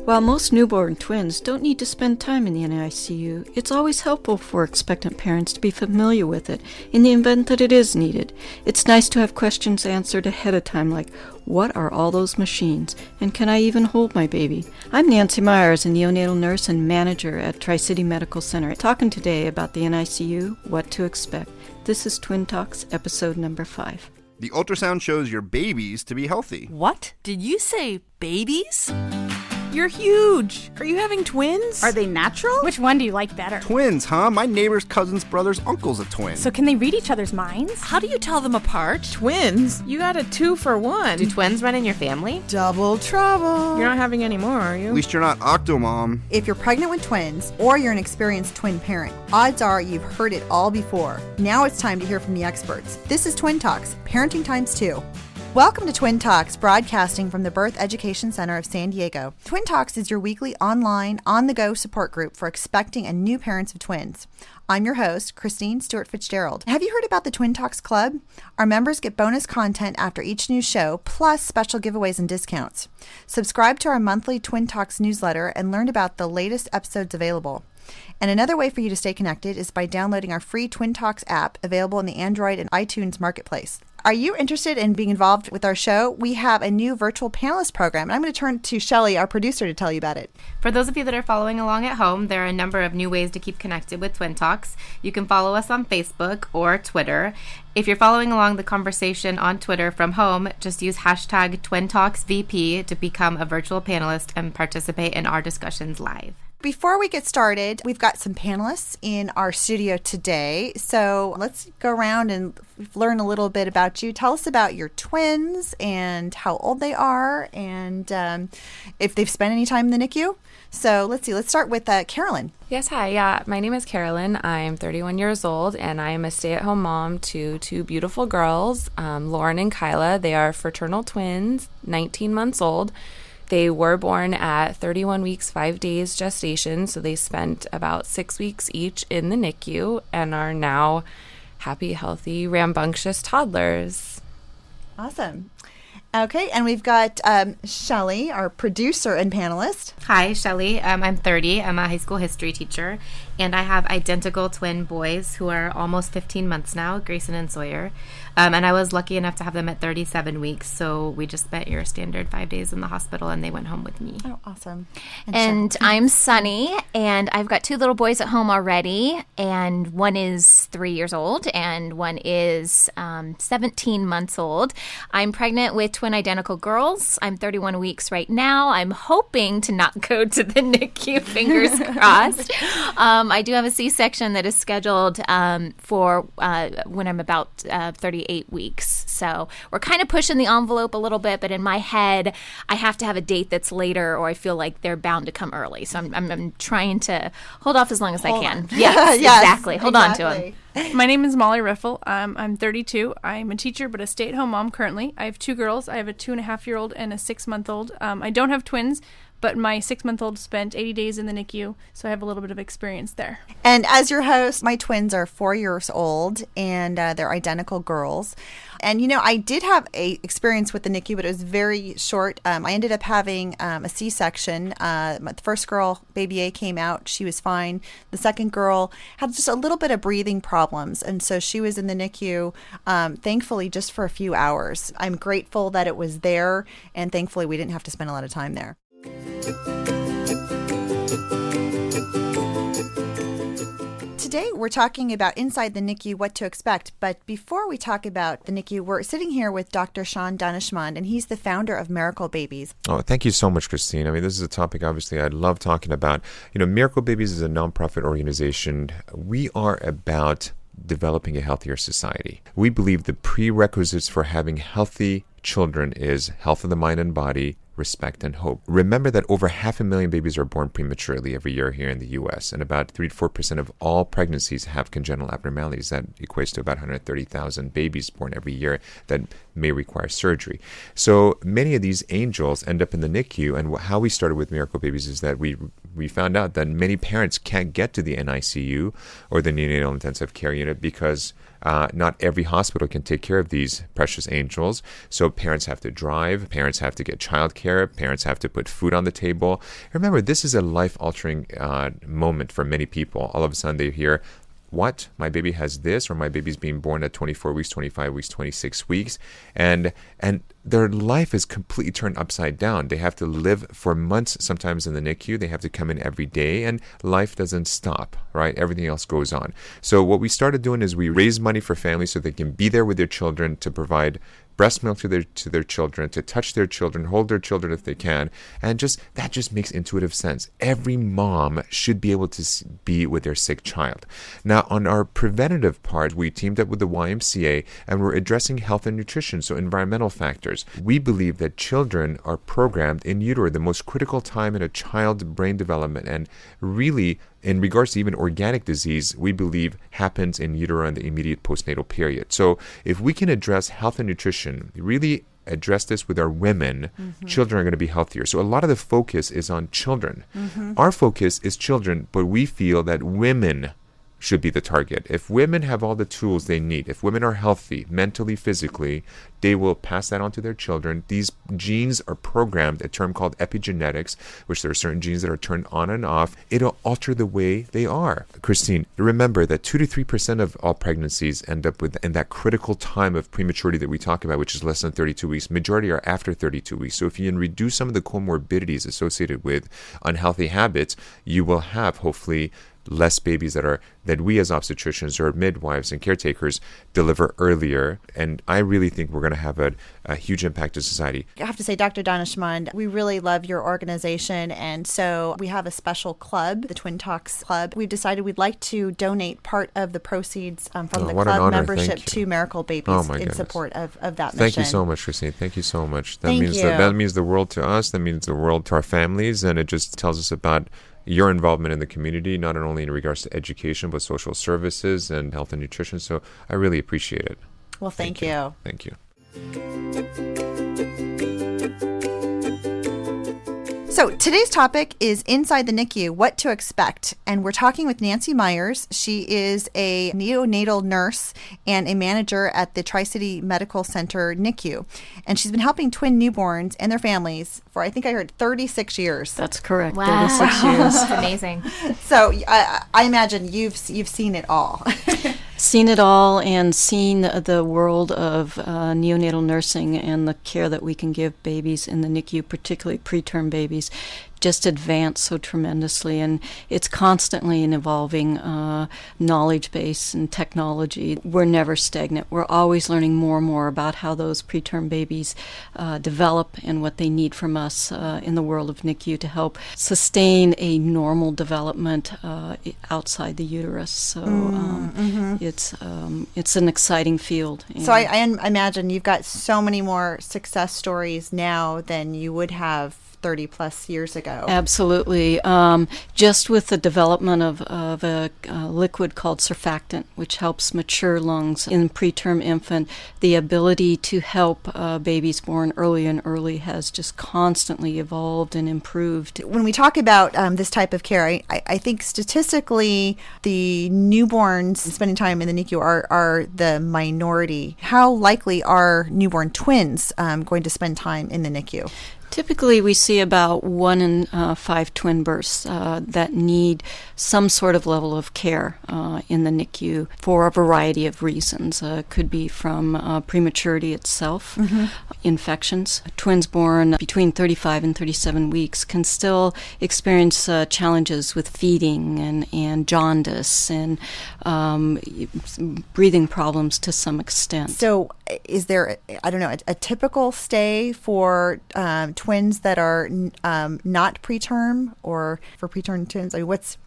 While most newborn twins don't need to spend time in the NICU, it's always helpful for expectant parents to be familiar with it in the event that it is needed. It's nice to have questions answered ahead of time like, what are all those machines? And can I even hold my baby? I'm Nancy Myers, a neonatal nurse and manager at Tri-City Medical Center, talking today about the NICU, what to expect. This is Twin Talks, episode number 5. The ultrasound shows your babies to be healthy. What? Did you say babies? You're huge. Are you having twins? Are they natural? Which one do you like better? Twins, huh? My neighbor's cousin's brother's uncle's a twin. So can they read each other's minds? How do you tell them apart? Twins? You got a 2-for-1. Do twins run in your family? Double trouble. You're not having any more, are you? At least you're not Octomom. If you're pregnant with twins, or you're an experienced twin parent, odds are you've heard it all before. Now it's time to hear from the experts. This is Twin Talks, Parenting Times 2. Welcome to Twin Talks, broadcasting from the Birth Education Center of San Diego. Twin Talks is your weekly online, on-the-go support group for expecting and new parents of twins. I'm your host, Christine Stewart Fitzgerald. Have you heard about the Twin Talks Club? Our members get bonus content after each new show, plus special giveaways and discounts. Subscribe to our monthly Twin Talks newsletter and learn about the latest episodes available. And another way for you to stay connected is by downloading our free Twin Talks app available in the Android and iTunes marketplace. Are you interested in being involved with our show? We have a new virtual panelist program, and I'm going to turn to Shelly, our producer, to tell you about it. For those of you that are following along at home, there are a number of new ways to keep connected with Twin Talks. You can follow us on Facebook or Twitter. If you're following along the conversation on Twitter from home, just use hashtag TwinTalksVP to become a virtual panelist and participate in our discussions live. Before we get started, we've got some panelists in our studio today. So let's go around and learn a little bit about you. Tell us about your twins and how old they are and if they've spent any time in the NICU. So let's see. Let's start with Carolyn. Yes, hi. Yeah, my name is Carolyn. I'm 31 years old, and I am a stay-at-home mom to two beautiful girls, Lauren and Kyla. They are fraternal twins, 19 months old. They were born at 31 weeks, 5 days gestation, so they spent about 6 weeks each in the NICU and are now happy, healthy, rambunctious toddlers. Awesome. Okay, and we've got Shelly, our producer and panelist. Hi, Shelly. I'm 30. I'm a high school history teacher, and I have identical twin boys who are almost 15 months now, Grayson and Sawyer. And I was lucky enough to have them at 37 weeks, so we just spent your standard 5 days in the hospital, and they went home with me. Oh, awesome. And I'm Sunny, and I've got two little boys at home already, and one is 3 years old, and one is 17 months old. I'm pregnant with twin identical girls. I'm 31 weeks right now. I'm hoping to not go to the NICU, fingers crossed. I do have a C-section that is scheduled for when I'm about 38 weeks. So we're kind of pushing the envelope a little bit, but in my head, I have to have a date that's later or I feel like they're bound to come early. So I'm trying to hold off as long as I can. Yes, exactly. Hold on to them. My name is Molly Riffle. I'm 32. I'm a teacher, but a stay-at-home mom currently. I have two girls. I have a 2.5-year-old and a 6-month-old. I don't have twins, but my 6-month-old spent 80 days in the NICU, so I have a little bit of experience there. And as your host, my twins are 4 years old, and they're identical girls. And, you know, I did have a experience with the NICU, but it was very short. I ended up having a C-section. The first girl, baby A, came out. She was fine. The second girl had just a little bit of breathing problems, and so she was in the NICU, thankfully, just for a few hours. I'm grateful that it was there, and thankfully we didn't have to spend a lot of time there. Today we're talking about inside the NICU, what to expect. But before we talk about the NICU, we're sitting here with Dr. Sean Danishmand, and he's the founder of Miracle Babies. Oh, thank you so much, Christine. I mean, this is a topic, obviously, I love talking about. You know, Miracle Babies is a nonprofit organization. We are about developing a healthier society. We believe the prerequisites for having healthy children is health of the mind and body, respect, and hope. Remember that over 500,000 babies are born prematurely every year here in the U.S., and about 3 to 4% of all pregnancies have congenital abnormalities. That equates to about 130,000 babies born every year that may require surgery. So many of these angels end up in the NICU, and how we started with Miracle Babies is that we found out that many parents can't get to the NICU or the neonatal intensive care unit because not every hospital can take care of these precious angels. So parents have to drive, parents have to get childcare, parents have to put food on the table. Remember, this is a life-altering moment for many people. All of a sudden they hear, what? My baby has this, or my baby's being born at 24 weeks, 25 weeks, 26 weeks. And their life is completely turned upside down. They have to live for months, sometimes in the NICU. They have to come in every day, and life doesn't stop, right? Everything else goes on. So what we started doing is we raise money for families so they can be there with their children to provide breast milk to their children, to touch their children, hold their children if they can, and that just makes intuitive sense. Every mom should be able to be with their sick child. Now, on our preventative part, we teamed up with the YMCA, and we're addressing health and nutrition, so environmental factors. We believe that children are programmed in utero, the most critical time in a child's brain development, and really, in regards to even organic disease, we believe happens in utero in the immediate postnatal period. So if we can address health and nutrition, really address this with our women, children are going to be healthier. So a lot of the focus is on children. Our focus is children, but we feel that women should be the target. If women have all the tools they need, if women are healthy, mentally, physically, they will pass that on to their children. These genes are programmed, a term called epigenetics, which there are certain genes that are turned on and off. It'll alter the way they are. Christine, remember that 2 to 3% of all pregnancies end up in that critical time of prematurity that we talk about, which is less than 32 weeks. Majority are after 32 weeks. So if you can reduce some of the comorbidities associated with unhealthy habits, you will have, hopefully, less babies that we as obstetricians or midwives and caretakers deliver earlier. And I really think we're going to have a huge impact to society. I have to say, Dr. Daneshmand, we really love your organization. And so we have a special club, the Twin Talks Club. We've decided we'd like to donate part of the proceeds from the club membership to Miracle Babies in support of that mission. Thank you so much, Christine. Thank you so much. That means the world to us. That means the world to our families. And it just tells us about your involvement in the community, not only in regards to education, but social services and health and nutrition. So I really appreciate it. Well, thank you. Thank you. So today's topic is Inside the NICU, What to Expect. And we're talking with Nancy Myers. She is a neonatal nurse and a manager at the Tri-City Medical Center NICU. And she's been helping twin newborns and their families for, I think I heard, 36 years. That's correct. Wow. 36 years. That's amazing. So I imagine you've seen it all. Seen it all and seen the world of neonatal nursing and the care that we can give babies in the NICU, particularly preterm babies, just advance so tremendously. And it's constantly an evolving knowledge base and technology. We're never stagnant. We're always learning more and more about how those preterm babies develop and what they need from us in the world of NICU to help sustain a normal development outside the uterus. So it's an exciting field. So I imagine you've got so many more success stories now than you would have 30 plus years ago. Absolutely. Just with the development of a liquid called surfactant, which helps mature lungs in preterm infant, the ability to help babies born early and early has just constantly evolved and improved. When we talk about this type of care, I think statistically the newborns spending time in the NICU are the minority. How likely are newborn twins going to spend time in the NICU? Typically, we see about 1 in 5 twin births that need some sort of level of care in the NICU for a variety of reasons. Could be from prematurity itself, infections. Twins born between 35 and 37 weeks can still experience challenges with feeding and jaundice and breathing problems to some extent. So is there, a typical stay for twins that are not preterm, or for preterm twins? I mean, what's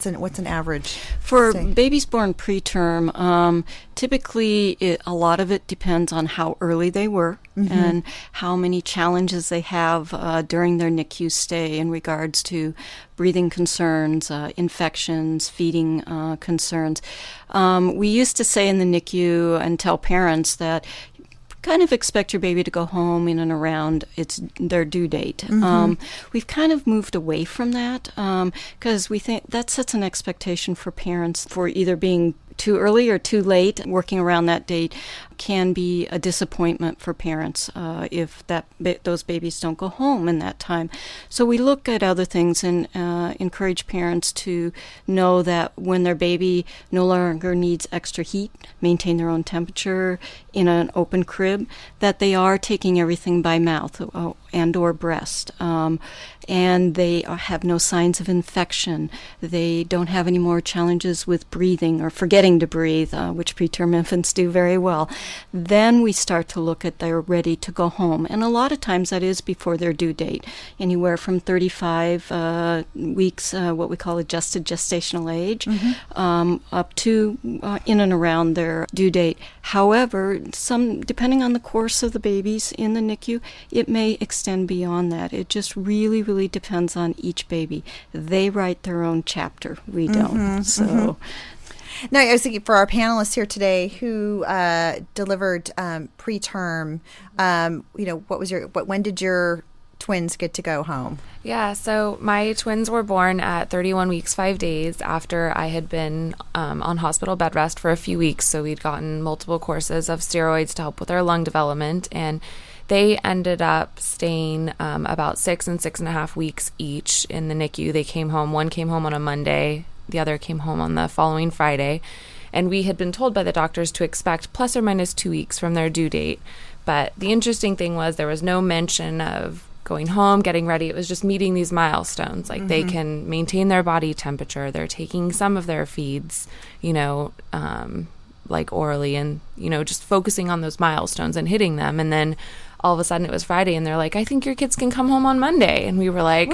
an average for stay? Babies born preterm? Typically, a lot of it depends on how early they were and how many challenges they have during their NICU stay in regards to breathing concerns, infections, feeding concerns. We used to say in the NICU and tell parents that kind of expect your baby to go home in and around their due date. We've kind of moved away from that because we think that sets an expectation for parents for either being too early or too late, working around that date can be a disappointment for parents if those babies don't go home in that time. So we look at other things and encourage parents to know that when their baby no longer needs extra heat, maintain their own temperature in an open crib, that they are taking everything by mouth and or breast. And they have no signs of infection. They don't have any more challenges with breathing or forgetting to breathe, which preterm infants do very well. Then we start to look at they're ready to go home. And a lot of times that is before their due date, anywhere from 35 weeks, what we call adjusted gestational age, up to in and around their due date. However, depending on the course of the babies in the NICU, it may extend beyond that. It just really depends on each baby. They write their own chapter. We don't. Now, I was thinking for our panelists here today who delivered preterm, when did your twins get to go home? Yeah, so my twins were born at 31 weeks, 5 days after I had been on hospital bed rest for a few weeks. So we'd gotten multiple courses of steroids to help with their lung development, and they ended up staying about 6 and 6.5 weeks each in the NICU. They came home. One came home on a Monday. The other came home on the following Friday. And we had been told by the doctors to expect plus or minus 2 weeks from their due date. But the interesting thing was there was no mention of going home, getting ready. It was just meeting these milestones. Like they can maintain their body temperature. They're taking some of their feeds, like orally, and, just focusing on those milestones and hitting them. And then all of a sudden it was Friday and they're like, I think your kids can come home on Monday. And we were like,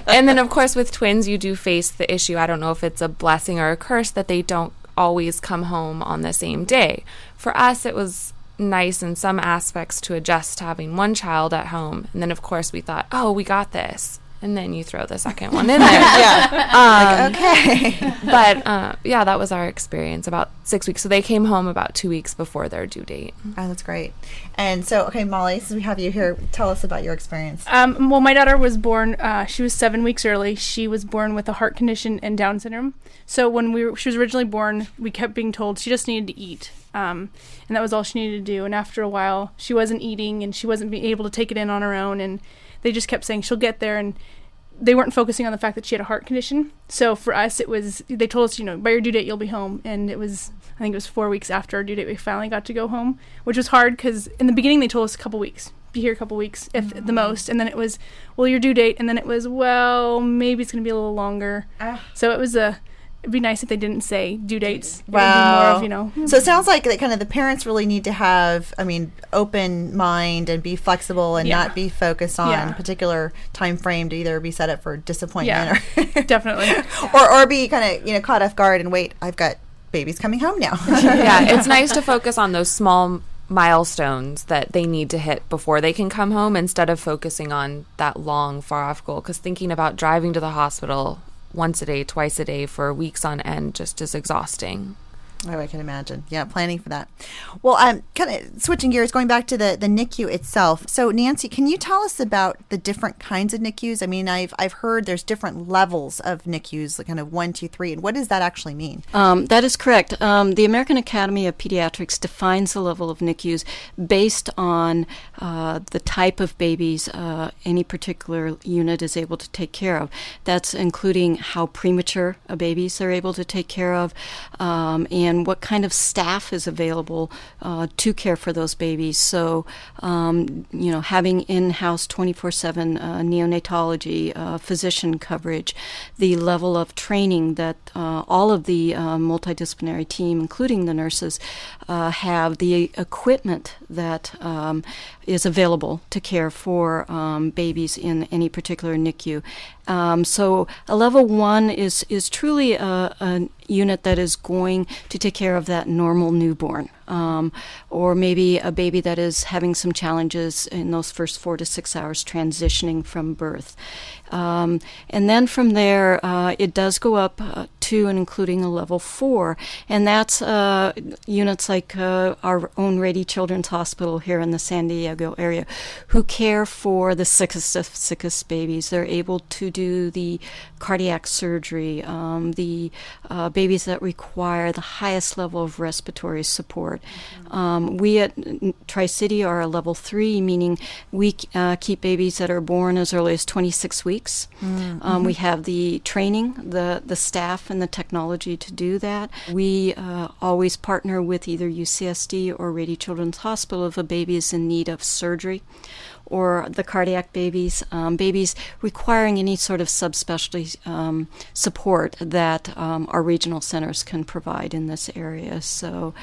and then of course with twins, you do face the issue. I don't know if it's a blessing or a curse that they don't always come home on the same day. For us, it was nice in some aspects to adjust to having one child at home. And then of course we thought, oh, we got this. And then you throw the second one in there. Okay. But that was our experience, about 6 weeks. So they came home about 2 weeks before their due date. Oh, that's great. And so, okay, Molly, since we have you here, tell us about your experience. Well, my daughter was born, she was 7 weeks early. She was born with a heart condition and Down syndrome. So when she was originally born, we kept being told she just needed to eat. And that was all she needed to do. And after a while, she wasn't eating and she wasn't being able to take it in on her own. And they just kept saying she'll get there, and they weren't focusing on the fact that she had a heart condition. So for us, it was, they told us, by your due date, you'll be home. And it was, I think it was 4 weeks after our due date, we finally got to go home, which was hard because in the beginning, they told us a couple weeks. Be here a couple weeks, if the most. And then it was, well, your due date. And then it was, well, maybe it's going to be a little longer. So it was it'd be nice if they didn't say due dates. Wow. It would be more of, So it sounds like that kind of the parents really need to have, open mind and be flexible and not be focused on a particular time frame to either be set up for disappointment or definitely. or be kind of, caught off guard and wait, I've got babies coming home now. Yeah, it's nice to focus on those small milestones that they need to hit before they can come home instead of focusing on that long, far off goal. Because thinking about driving to the hospital once a day, twice a day for weeks on end just is exhausting. Oh, I can imagine. Yeah, planning for that. Well, kind of switching gears, going back to the NICU itself. So, Nancy, can you tell us about the different kinds of NICUs? I mean, I've heard there's different levels of NICUs, like kind of 1, 2, 3. And what does that actually mean? That is correct. The American Academy of Pediatrics defines the level of NICUs based on the type of babies any particular unit is able to take care of. That's including how premature babies they're able to take care of, and what kind of staff is available to care for those babies. So, having in-house 24/7 neonatology, physician coverage, the level of training that all of the multidisciplinary team, including the nurses, have, the equipment that is available to care for babies in any particular NICU. So a level 1 is truly a unit that is going to take care of that normal newborn. or maybe a baby that is having some challenges in those first 4 to 6 hours transitioning from birth. And then from there, it does go up to and including a level 4, and that's units like our own Rady Children's Hospital here in the San Diego area, who care for the sickest babies. They're able to do the cardiac surgery, the babies that require the highest level of respiratory support. We at Tri-City are a level 3, meaning we keep babies that are born as early as 26 weeks. We have the training, the staff, and the technology to do that. We always partner with either UCSD or Rady Children's Hospital if a baby is in need of surgery, or the cardiac babies, babies requiring any sort of subspecialty support that our regional centers can provide in this area. So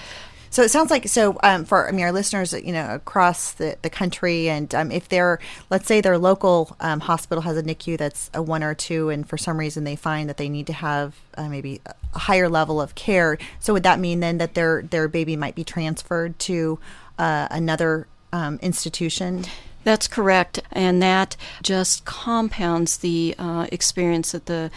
it sounds like, for our listeners, across the country, and if let's say their local hospital has a NICU that's a 1 or 2, and for some reason they find that they need to have maybe a higher level of care, so would that mean then that their baby might be transferred to another institution? That's correct, and that just compounds the experience that the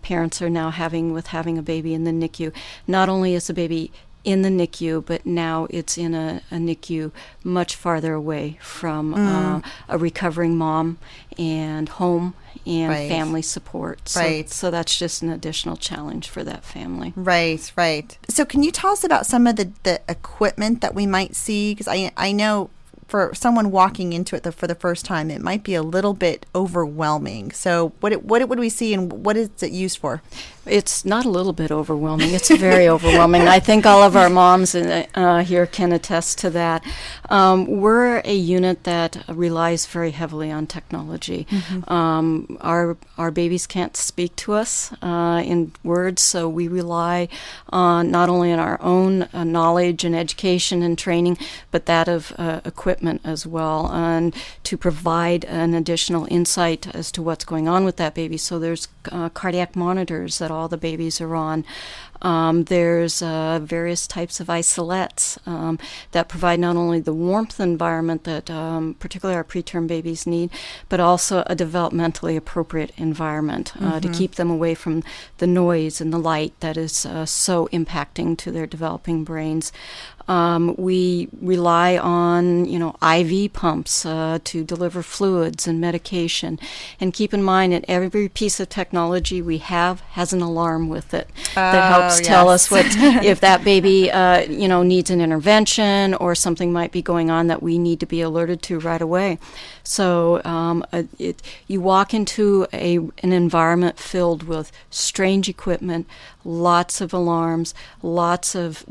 parents are now having with having a baby in the NICU. Not only is the baby in the NICU, but now it's in a NICU much farther away from a recovering mom and home and family support. So that's just an additional challenge for that family. Right. So can you tell us about some of the equipment that we might see? Because I know for someone walking into it for the first time, it might be a little bit overwhelming. So what would we see, and what is it used for? It's not a little bit overwhelming. It's very overwhelming. I think all of our moms here can attest to that. We're a unit that relies very heavily on technology. Our babies can't speak to us in words, so we rely on not only on our own knowledge and education and training, but that of equipment as well, and to provide an additional insight as to what's going on with that baby. So there's cardiac monitors that all the babies are on. There's various types of isolettes that provide not only the warmth environment that particularly our preterm babies need, but also a developmentally appropriate environment to keep them away from the noise and the light that is so impacting to their developing brains. We rely on, IV pumps to deliver fluids and medication. And keep in mind that every piece of technology we have has an alarm with it that helps tell us if that baby, needs an intervention or something might be going on that we need to be alerted to right away. So you walk into an environment filled with strange equipment, lots of alarms, lots of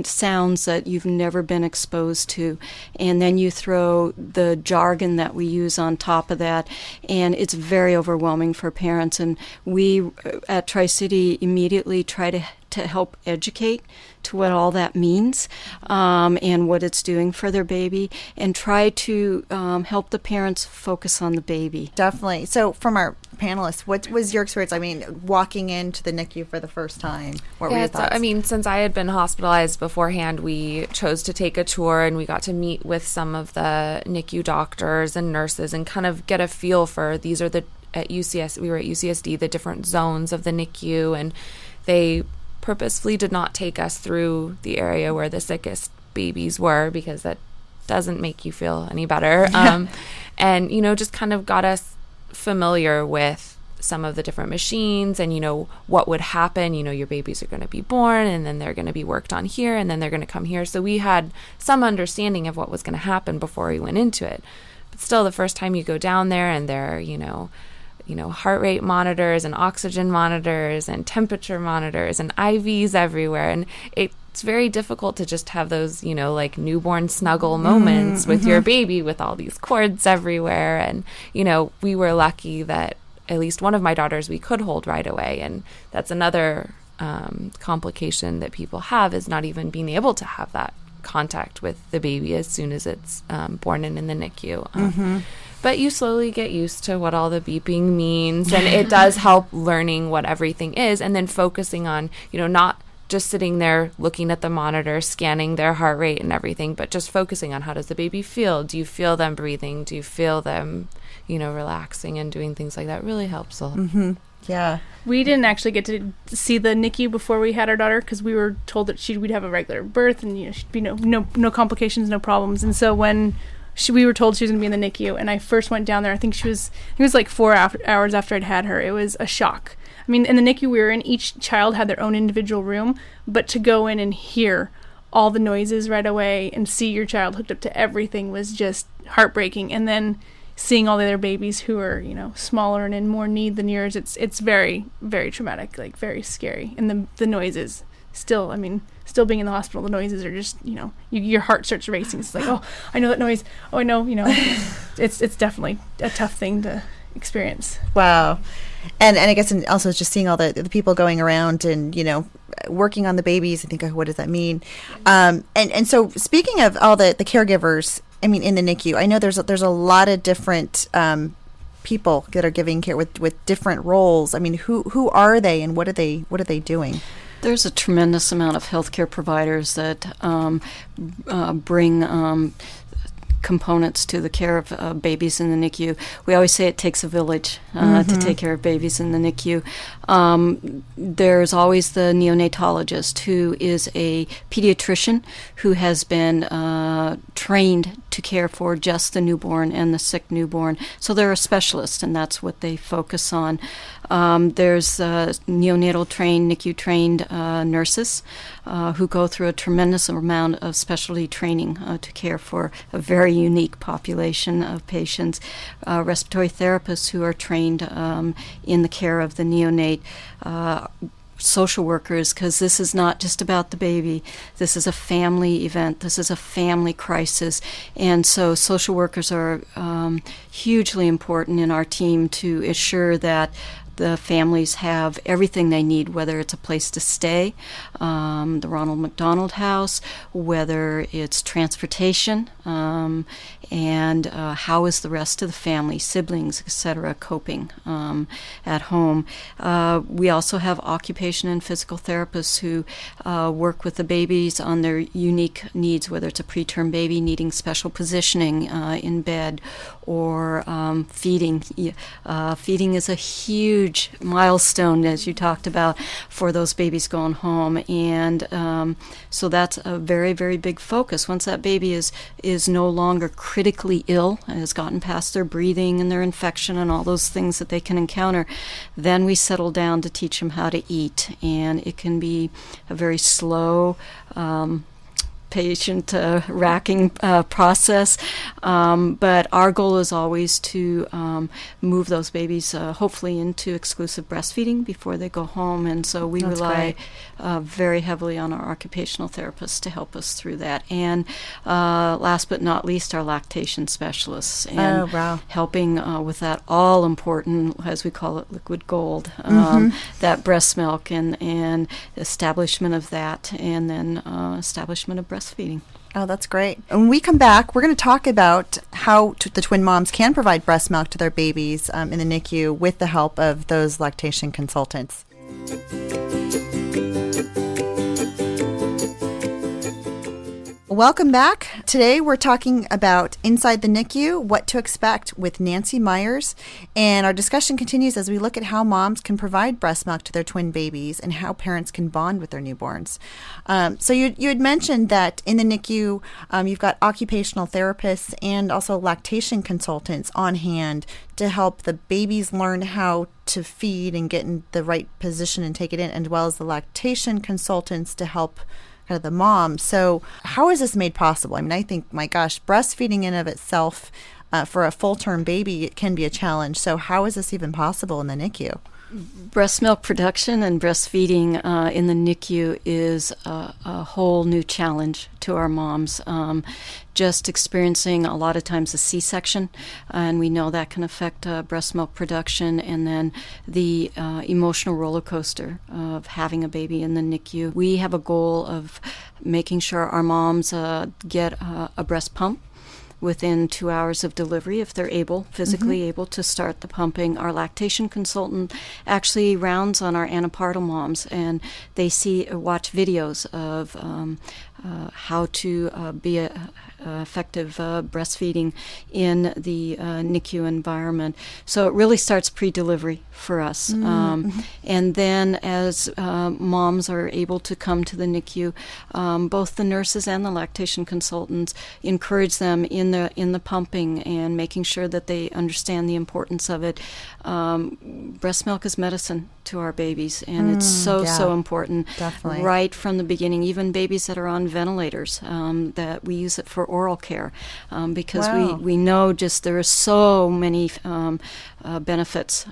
sounds that you've never been exposed to, and then you throw the jargon that we use on top of that, and it's very overwhelming for parents. And we at Tri-City immediately try to help educate to what all that means and what it's doing for their baby, and try to help the parents focus on the baby. Definitely. So from our panelists, what was your experience? Walking into the NICU for the first time, what were your thoughts? Since I had been hospitalized beforehand, we chose to take a tour, and we got to meet with some of the NICU doctors and nurses and kind of get a feel for we were at UCSD, the different zones of the NICU, and they purposefully did not take us through the area where the sickest babies were, because that doesn't make you feel any better. And, just kind of got us familiar with some of the different machines and, what would happen. Your babies are going to be born, and then they're going to be worked on here, and then they're going to come here. So we had some understanding of what was going to happen before we went into it. But still, the first time you go down there and they're, heart rate monitors and oxygen monitors and temperature monitors and IVs everywhere. And it's very difficult to just have those, newborn snuggle moments with your baby with all these cords everywhere. And, we were lucky that at least one of my daughters we could hold right away. And that's another complication that people have, is not even being able to have that contact with the baby as soon as it's born in the NICU. But you slowly get used to what all the beeping means, and it does help learning what everything is, and then focusing on, not just sitting there looking at the monitor, scanning their heart rate and everything, but just focusing on how does the baby feel? Do you feel them breathing? Do you feel them, relaxing and doing things like that really helps a lot. Mm-hmm. Yeah. We didn't actually get to see the NICU before we had our daughter because we were told that we'd have a regular birth and she'd be no complications, no problems. And so when we were told she was going to be in the NICU, and I first went down there, it was like 4 hours after I'd had her. It was a shock. I mean, in the NICU we were in, each child had their own individual room, but to go in and hear all the noises right away and see your child hooked up to everything was just heartbreaking. And then seeing all the other babies who are, smaller and in more need than yours, it's very, very traumatic, like very scary. And the noises still being in the hospital, the noises are just, your heart starts racing. It's like, oh, I know that noise. Oh, I know, it's definitely a tough thing to experience. Wow. And I guess also just seeing all the people going around and, working on the babies, I think, what does that mean? And so speaking of all the caregivers, in the NICU, I know there's a lot of different people that are giving care with different roles. I mean, who are they and what are they doing? There's a tremendous amount of healthcare providers that bring components to the care of babies in the NICU. We always say it takes a village to take care of babies in the NICU. There's always the neonatologist, who is a pediatrician who has been trained to care for just the newborn and the sick newborn. So they're a specialist, and that's what they focus on. There's neonatal trained, NICU trained nurses who go through a tremendous amount of specialty training to care for a very unique population of patients. Respiratory therapists who are trained in the care of the neonate. Social workers, because this is not just about the baby. This is a family event. This is a family crisis. And so social workers are hugely important in our team to assure that the families have everything they need, whether it's a place to stay, the Ronald McDonald House, whether it's transportation, and how is the rest of the family, siblings, etc., coping at home. We also have occupation and physical therapists who work with the babies on their unique needs, whether it's a preterm baby needing special positioning in bed or feeding. Feeding is a huge milestone, as you talked about, for those babies going home, and so that's a very, very big focus. Once that baby is no longer critically ill and has gotten past their breathing and their infection and all those things that they can encounter, then we settle down to teach them how to eat, and it can be a very slow patient racking process, but our goal is always to move those babies hopefully into exclusive breastfeeding before they go home, and so we rely very heavily on our occupational therapists to help us through that, and last but not least, our lactation specialists, and helping with that all important, as we call it, liquid gold, that breast milk and establishment of that, and then establishment of breastfeeding. Oh, that's great. When we come back, we're going to talk about how the twin moms can provide breast milk to their babies in the NICU with the help of those lactation consultants. Welcome back. Today we're talking about Inside the NICU, what to expect with Nancy Myers. And our discussion continues as we look at how moms can provide breast milk to their twin babies and how parents can bond with their newborns. So you had mentioned that in the NICU, you've got occupational therapists and also lactation consultants on hand to help the babies learn how to feed and get in the right position and take it in, as well as the lactation consultants to help kind of the mom. So how is this made possible? I mean, I think, my gosh, breastfeeding in of itself for a full-term baby, it can be a challenge. So how is this even possible in the NICU? Breast milk production and breastfeeding in the NICU is a whole new challenge to our moms. Just experiencing a lot of times a C-section, and we know that can affect breast milk production, and then the emotional roller coaster of having a baby in the NICU. We have a goal of making sure our moms get a breast pump within 2 hours of delivery if they're physically able to start the pumping. Our lactation consultant actually rounds on our antepartum moms, and they watch videos of how to be effective breastfeeding in the NICU environment. So it really starts pre-delivery for us. And then as moms are able to come to the NICU, both the nurses and the lactation consultants encourage them in the pumping and making sure that they understand the importance of it. Breast milk is medicine to our babies, and it's so important. Definitely. Right from the beginning, even babies that are on ventilators, that we use it for oral care, because we know just there are so many benefits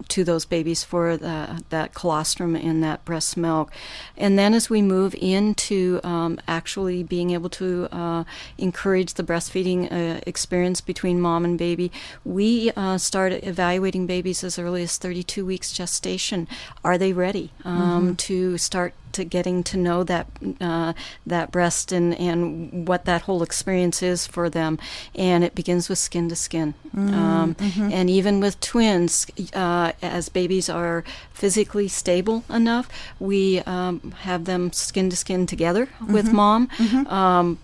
to those babies for that colostrum in that breast milk. And then as we move into actually being able to encourage the breastfeeding experience between mom and baby, we start evaluating babies as early as 32 weeks gestation. Are they ready to start to getting to know that breast and what that whole experience is for them? And it begins with skin to skin. And even with twins, as babies are physically stable enough, we have them skin to skin together with mom.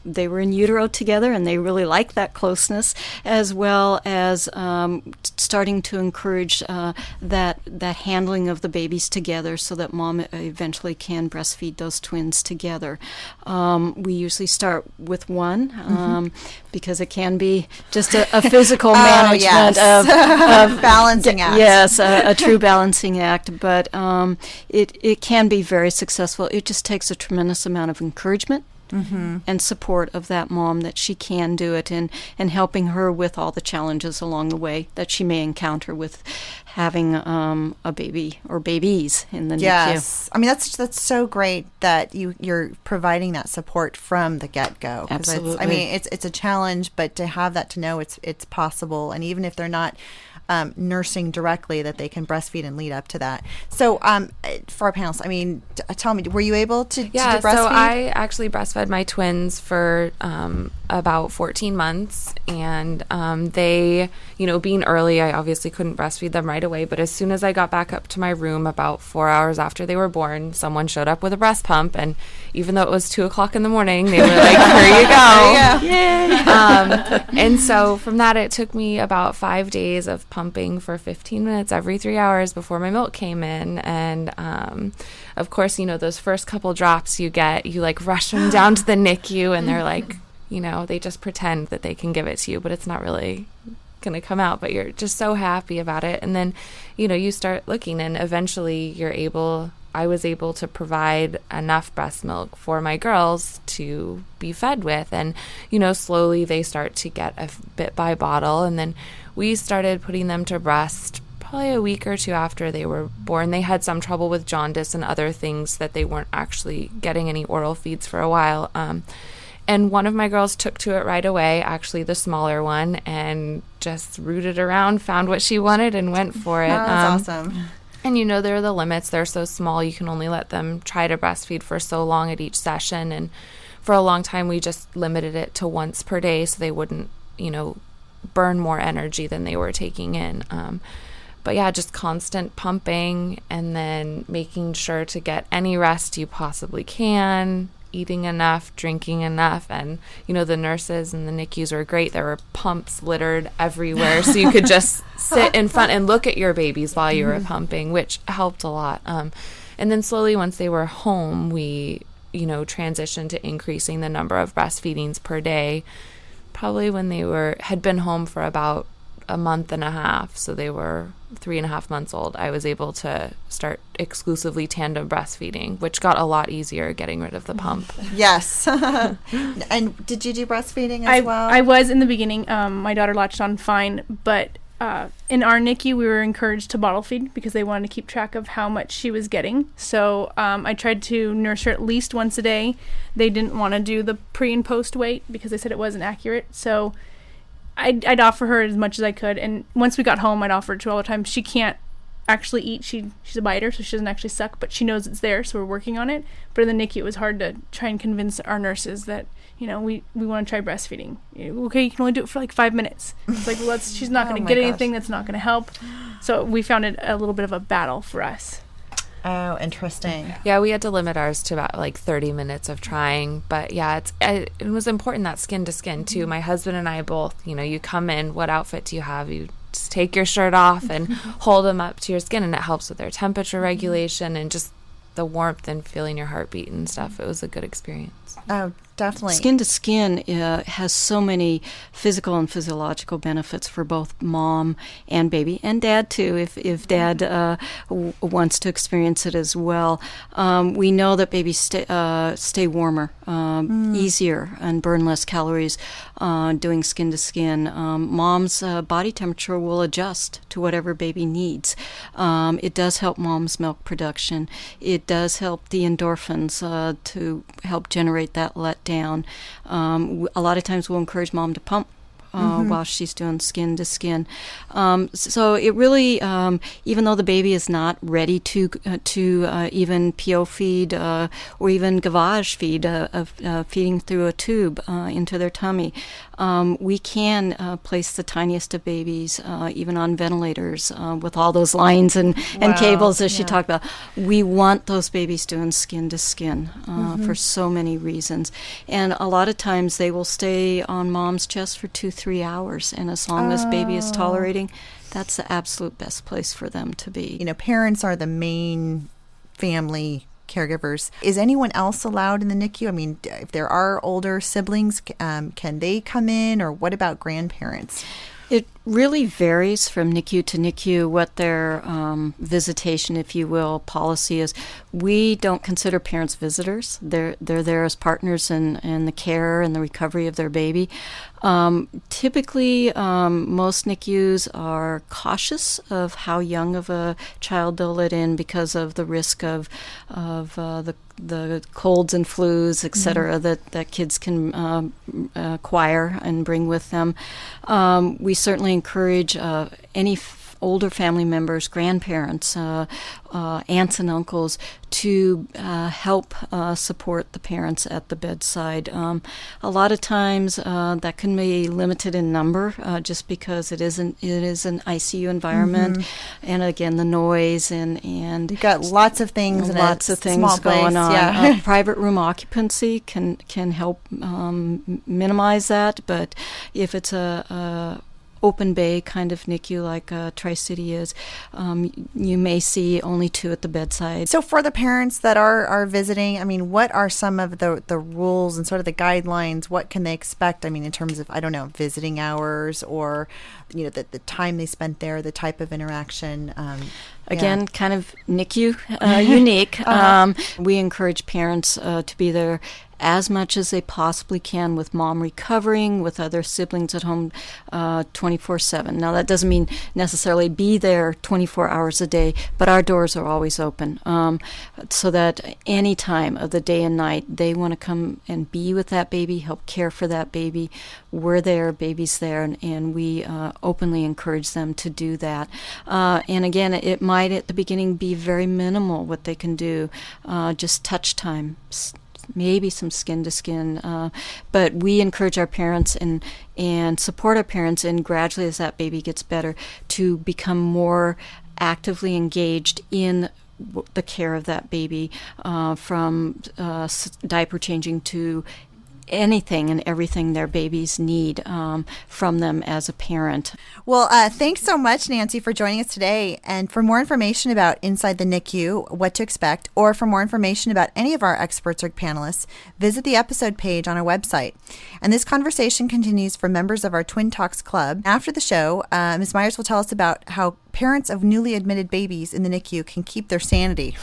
They were in utero together, and they really like that closeness, as well as starting to encourage that handling of the babies together so that mom eventually can breastfeed those twins together. We usually start with one because it can be just a physical management of balancing act. Yes, a true balancing act, but it can be very successful. It just takes a tremendous amount of encouragement and support of that mom that she can do it, and helping her with all the challenges along the way that she may encounter with having a baby or babies in the NICU. Yes, I mean that's so great that you're providing that support from the get-go. Absolutely. It's a challenge, but to have that, to know it's possible, and even if they're not nursing directly, that they can breastfeed and lead up to that. So for our panelists, tell me, were you able to breastfeed? So I actually breastfed my twins for about 14 months, and they, being early, I obviously couldn't breastfeed them right away, but as soon as I got back up to my room about 4 hours after they were born, someone showed up with a breast pump, and even though it was 2:00 in the morning, they were like, here you go. Yay! And so from that, it took me about 5 days of pumping for 15 minutes every 3 hours before my milk came in. And of course, those first couple drops you rush them down to the NICU, and they're like, they just pretend that they can give it to you, but it's not really going to come out, but you're just so happy about it. And then, you start looking, and eventually I was able to provide enough breast milk for my girls to be fed with. And, slowly they start to get a bit by bottle. And then we started putting them to breast probably a week or two after they were born. They had some trouble with jaundice and other things that they weren't actually getting any oral feeds for a while. And one of my girls took to it right away, actually the smaller one, and just rooted around, found what she wanted, and went for it. Oh, that's awesome. And there are the limits. They're so small, you can only let them try to breastfeed for so long at each session. And for a long time, we just limited it to once per day so they wouldn't, burn more energy than they were taking in. But yeah, just constant pumping, and then making sure to get any rest you possibly can, eating enough, drinking enough. And the nurses and the NICUs were great. There were pumps littered everywhere, so you could just sit in front and look at your babies while you were pumping, which helped a lot. And then slowly, once they were home, we transitioned to increasing the number of breastfeedings per day. Probably when they had been home for about a month and a half, so they were 3.5 months old, I was able to start exclusively tandem breastfeeding, which got a lot easier getting rid of the pump. Yes. And did you do breastfeeding as well? I was in the beginning. My daughter latched on fine, but in our NICU, we were encouraged to bottle feed because they wanted to keep track of how much she was getting. So I tried to nurse her at least once a day. They didn't want to do the pre and post weight because they said it wasn't accurate. So I'd offer her as much as I could, and once we got home, I'd offer it to her all the time. She can't actually eat. She's a biter, so she doesn't actually suck, but she knows it's there, so we're working on it. But in the NICU, it was hard to try and convince our nurses that, we want to try breastfeeding. Okay, you can only do it for like 5 minutes. It's like, well, she's not going to get anything. That's not going to help. So we found it a little bit of a battle for us. Oh, interesting. Yeah, we had to limit ours to about like 30 minutes of trying. But yeah, it was important that skin to skin too. My husband and I both, you come in, what outfit do you have? You just take your shirt off and hold them up to your skin, and it helps with their temperature regulation and just the warmth and feeling your heartbeat and stuff. It was a good experience. Oh, definitely. Skin to skin has so many physical and physiological benefits for both mom and baby, and dad too, if dad wants to experience it as well. We know that babies stay warmer, easier, and burn less calories doing skin to skin. Mom's body temperature will adjust to whatever baby needs. It does help mom's milk production. It does help the endorphins to help generate that letdown. A lot of times we'll encourage mom to pump while she's doing skin to skin. So it really, even though the baby is not ready to even PO feed or even gavage feed, feeding through a tube into their tummy, we can place the tiniest of babies even on ventilators with all those lines and cables as she talked about. We want those babies doing skin to skin for so many reasons. And a lot of times they will stay on mom's chest for 2-3 hours, and as long as baby is tolerating, that's the absolute best place for them to be. Parents are the main family caregivers. Is anyone else allowed in the NICU? I mean, if there are older siblings, can they come in, or what about grandparents? It really varies from NICU to NICU what their visitation, if you will, policy is. We don't consider parents visitors. They're there as partners in the care and the recovery of their baby. Typically, most NICUs are cautious of how young of a child they'll let in because of the risk of the colds and flus, et cetera, that kids can acquire and bring with them. We certainly encourage any older family members, grandparents, aunts and uncles to help support the parents at the bedside. A lot of times that can be limited in number just because it is an ICU environment, and again the noise and you've got lots of things going on. Yeah. Private room occupancy can help minimize that, but if it's a open bay kind of NICU like Tri-City is, you may see only 2 at the bedside. So for the parents that are visiting, I mean, what are some of the rules and sort of the guidelines? What can they expect? I mean, in terms of, I don't know, visiting hours or, the time they spent there, the type of interaction. Again, kind of NICU unique. We encourage parents to be there as much as they possibly can with mom recovering, with other siblings at home 24/7. Now, that doesn't mean necessarily be there 24 hours a day, but our doors are always open so that any time of the day and night they want to come and be with that baby, help care for that baby. We're there, baby's there, and we openly encourage them to do that. And again, it might at the beginning be very minimal what they can do, just touch time, maybe some skin to skin, but we encourage our parents and support our parents, and gradually as that baby gets better, to become more actively engaged in the care of that baby, from diaper changing to anything and everything their babies need from them as a parent. Well, thanks so much, Nancy, for joining us today. And for more information about Inside the NICU, what to expect, or for more information about any of our experts or panelists, visit the episode page on our website. And this conversation continues for members of our Twin Talks Club. After the show, Ms. Myers will tell us about how parents of newly admitted babies in the NICU can keep their sanity.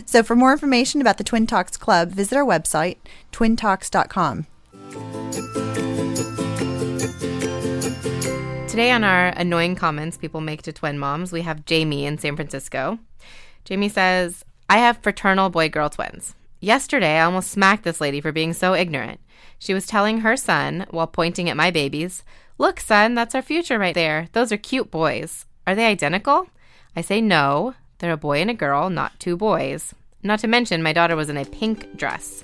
So for more information about the Twin Talks Club, visit our website, twintalks.com. Today on our annoying comments people make to twin moms, we have Jamie in San Francisco. Jamie says, I have fraternal boy-girl twins. Yesterday, I almost smacked this lady for being so ignorant. She was telling her son, while pointing at my babies, look, son, that's our future right there. Those are cute boys. Are they identical? I say no, they're a boy and a girl, not two boys. Not to mention, my daughter was in a pink dress.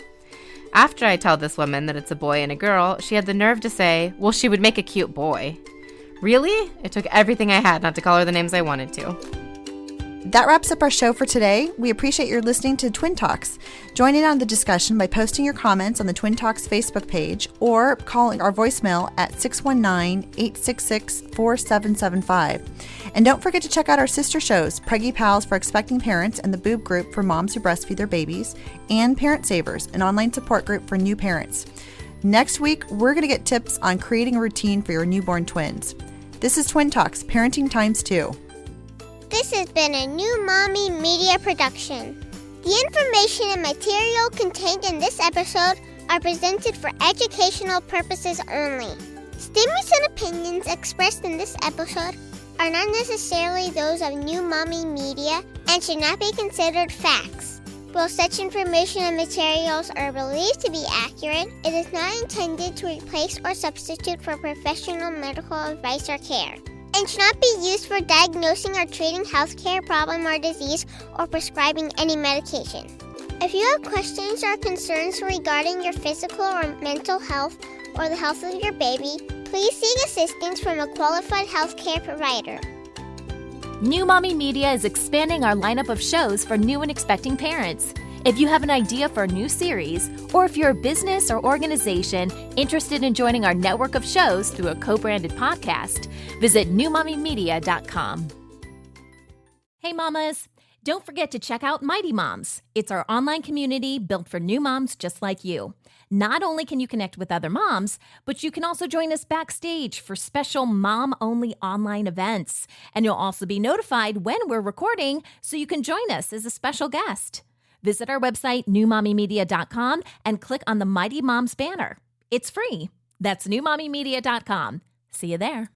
After I tell this woman that it's a boy and a girl, she had the nerve to say, well, she would make a cute boy. Really? It took everything I had not to call her the names I wanted to. That wraps up our show for today. We appreciate your listening to Twin Talks. Join in on the discussion by posting your comments on the Twin Talks Facebook page or calling our voicemail at 619-866-4775. And don't forget to check out our sister shows, Preggy Pals for expecting parents and the Boob Group for moms who breastfeed their babies, and Parent Savers, an online support group for new parents. Next week, we're going to get tips on creating a routine for your newborn twins. This is Twin Talks, Parenting Times 2. This has been a New Mommy Media production. The information and material contained in this episode are presented for educational purposes only. Statements and opinions expressed in this episode are not necessarily those of New Mommy Media and should not be considered facts. While such information and materials are believed to be accurate, it is not intended to replace or substitute for professional medical advice or care, and should not be used for diagnosing or treating healthcare problem or disease or prescribing any medication. If you have questions or concerns regarding your physical or mental health or the health of your baby, please seek assistance from a qualified healthcare provider. New Mommy Media is expanding our lineup of shows for new and expecting parents. If you have an idea for a new series, or if you're a business or organization interested in joining our network of shows through a co-branded podcast, visit newmommymedia.com. Hey mamas, don't forget to check out Mighty Moms. It's our online community built for new moms just like you. Not only can you connect with other moms, but you can also join us backstage for special mom-only online events. And you'll also be notified when we're recording so you can join us as a special guest. Visit our website, newmommymedia.com, and click on the Mighty Moms banner. It's free. That's newmommymedia.com. See you there.